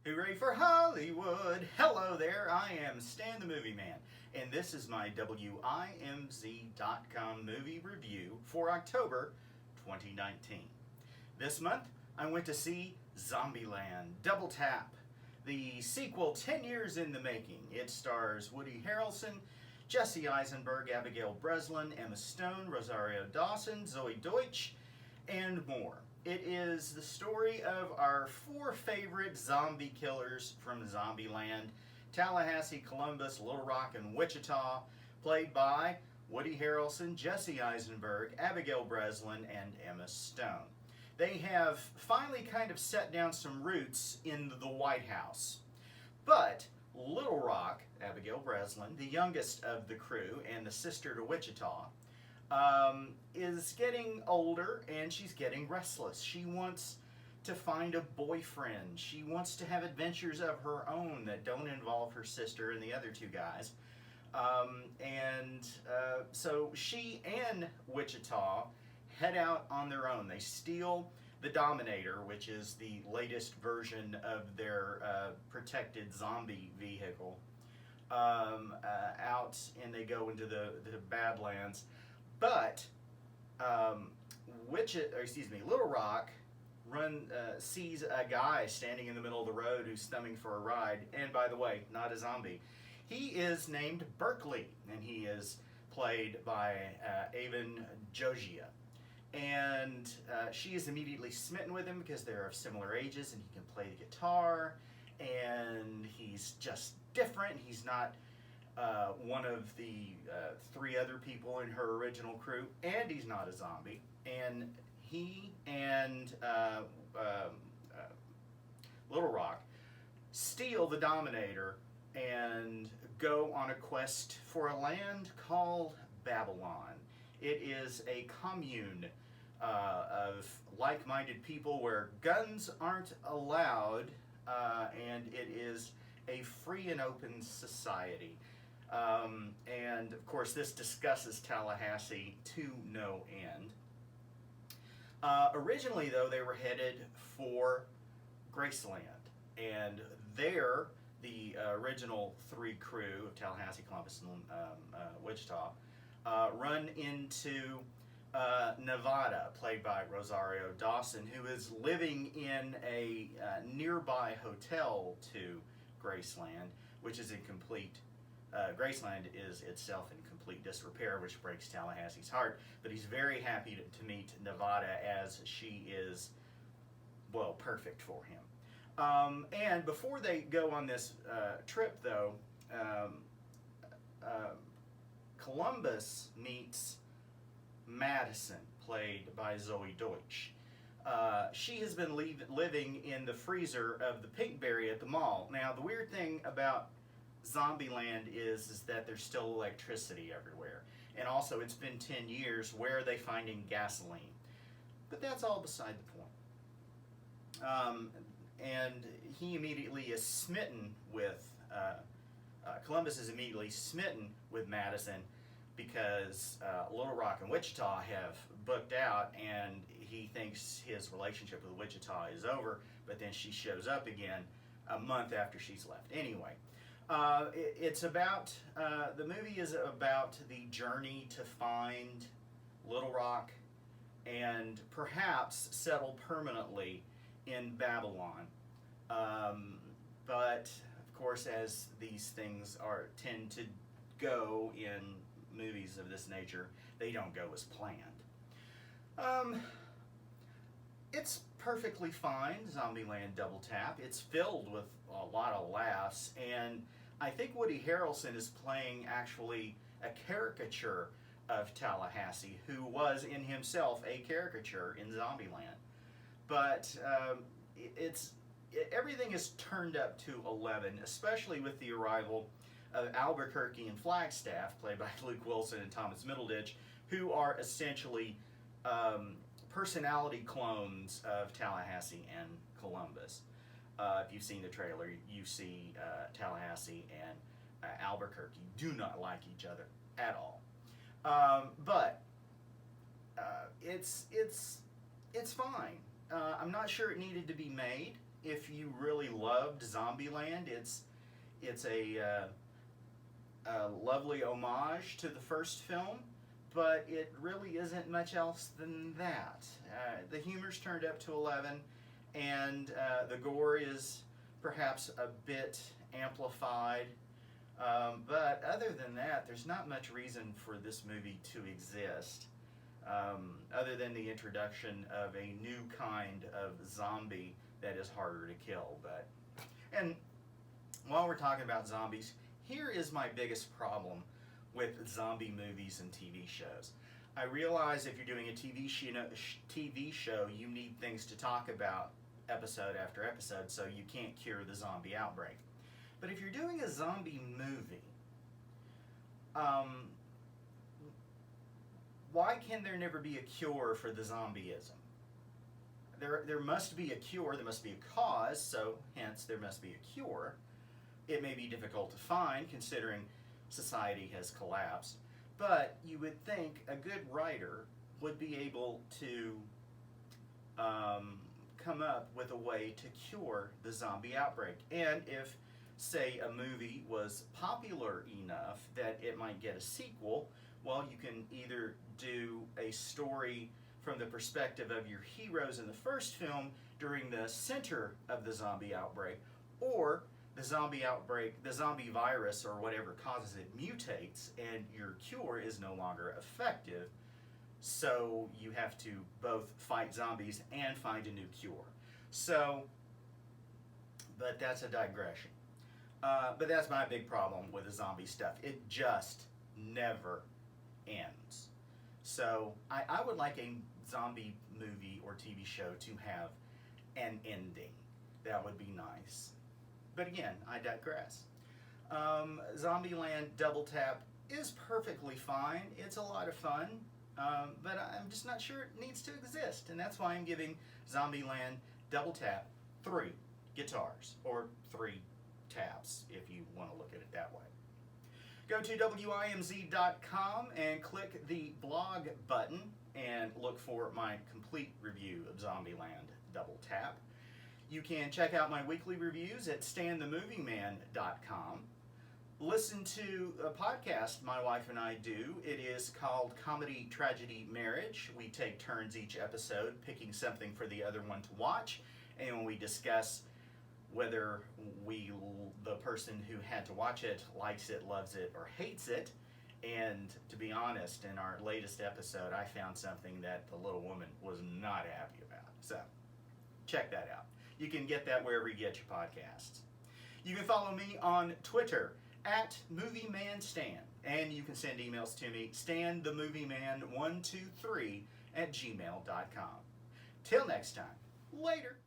Hooray for Hollywood! Hello there, I am Stan the Movie Man, and this is my WIMZ.com movie review for October 2019. This month, I went to see Zombieland Double Tap, the sequel 10 years in the making. It stars Woody Harrelson, Jesse Eisenberg, Abigail Breslin, Emma Stone, Rosario Dawson, Zoe Deutsch, and more. It is the story of our four favorite zombie killers from Zombieland: Tallahassee, Columbus, Little Rock, and Wichita, played by Woody Harrelson, Jesse Eisenberg, Abigail Breslin, and Emma Stone. They have finally kind of set down some roots in the White House. But Little Rock, Abigail Breslin, the youngest of the crew and the sister to Wichita, is getting older and she's getting restless. She wants to find a boyfriend. She wants to have adventures of her own that don't involve her sister and the other two guys. So she and Wichita head out on their own. They steal the Dominator, which is the latest version of their protected zombie vehicle, out, and they go into the Badlands. But Little Rock sees a guy standing in the middle of the road who's thumbing for a ride, and by the way, not a zombie. He is named Berkeley, and he is played by Avon Jogia. And she is immediately smitten with him because they're of similar ages, and he can play the guitar, and he's just different. He's not one of the three other people in her original crew, and he's not a zombie. And he and Little Rock steal the Dominator and go on a quest for a land called Babylon. It is a commune of like-minded people where guns aren't allowed, and it is a free and open society. And of course this discusses Tallahassee to no end. Originally though, they were headed for Graceland, and there the original three crew of Tallahassee, Columbus, and Wichita run into Nevada, played by Rosario Dawson, who is living in a nearby hotel to Graceland, which is in complete Graceland is itself in complete disrepair, which breaks Tallahassee's heart, but he's very happy to meet Nevada, as she is, well, perfect for him. And before they go on this trip, though, Columbus meets Madison, played by Zoe Deutsch. She has been living in the freezer of the Pinkberry at the mall. Now, the weird thing about Zombieland is that there's still electricity everywhere. And also, it's been 10 years. Where are they finding gasoline? But that's all beside the point. And he immediately is smitten with, Columbus is immediately smitten with Madison because Little Rock and Wichita have booked out, and he thinks his relationship with Wichita is over, but then she shows up again a month after she's left. Anyway, it's about, the movie is about the journey to find Little Rock and perhaps settle permanently in Babylon. But of course, as these things tend to go in movies of this nature, they don't go as planned. It's perfectly fine, Zombieland Double Tap. It's filled with a lot of laughs, and I think Woody Harrelson is playing actually a caricature of Tallahassee, who was in himself a caricature in Zombieland. But everything is turned up to 11, especially with the arrival of Albuquerque and Flagstaff, played by Luke Wilson and Thomas Middleditch, who are essentially personality clones of Tallahassee and Columbus. If you've seen the trailer, you see Tallahassee and Albuquerque do not like each other at all. But it's fine. I'm not sure it needed to be made if you really loved Zombieland, it's a lovely homage to the first film, but it really isn't much else than that. The humor's turned up to 11, and the gore is perhaps a bit amplified. But other than that, there's not much reason for this movie to exist, other than the introduction of a new kind of zombie that is harder to kill. And while we're talking about zombies, here is my biggest problem with zombie movies and TV shows. I realize if you're doing a TV show, you need things to talk about episode after episode, so you can't cure the zombie outbreak. But if you're doing a zombie movie, why can there never be a cure for the zombieism? There must be a cure, there must be a cause, so hence there must be a cure. It may be difficult to find considering society has collapsed, but you would think a good writer would be able to come up with a way to cure the zombie outbreak. And if, say, a movie was popular enough that it might get a sequel, well, you can either do a story from the perspective of your heroes in the first film during the center of the zombie outbreak, or the zombie outbreak, the zombie virus or whatever causes it mutates and your cure is no longer effective, so you have to both fight zombies and find a new cure. So, but that's a digression. But that's my big problem with the zombie stuff. It just never ends. So I would like a zombie movie or TV show to have an ending. That would be nice. But again, I digress. Zombieland Double Tap is perfectly fine. It's a lot of fun, but I'm just not sure it needs to exist. And that's why I'm giving Zombieland Double Tap 3 guitars, or 3 taps if you want to look at it that way. Go to WIMZ.com and click the blog button and look for my complete review of Zombieland Double Tap. You can check out my weekly reviews at StanTheMovieMan.com. Listen to a podcast my wife and I do. It is called Comedy, Tragedy, Marriage. We take turns each episode picking something for the other one to watch, and we discuss whether the person who had to watch it likes it, loves it, or hates it. And to be honest, in our latest episode, I found something that the little woman was not happy about. So, check that out. You can get that wherever you get your podcasts. You can follow me on Twitter at MovieManStan, and you can send emails to me, StanTheMovieMan123 @gmail.com. Till next time, later.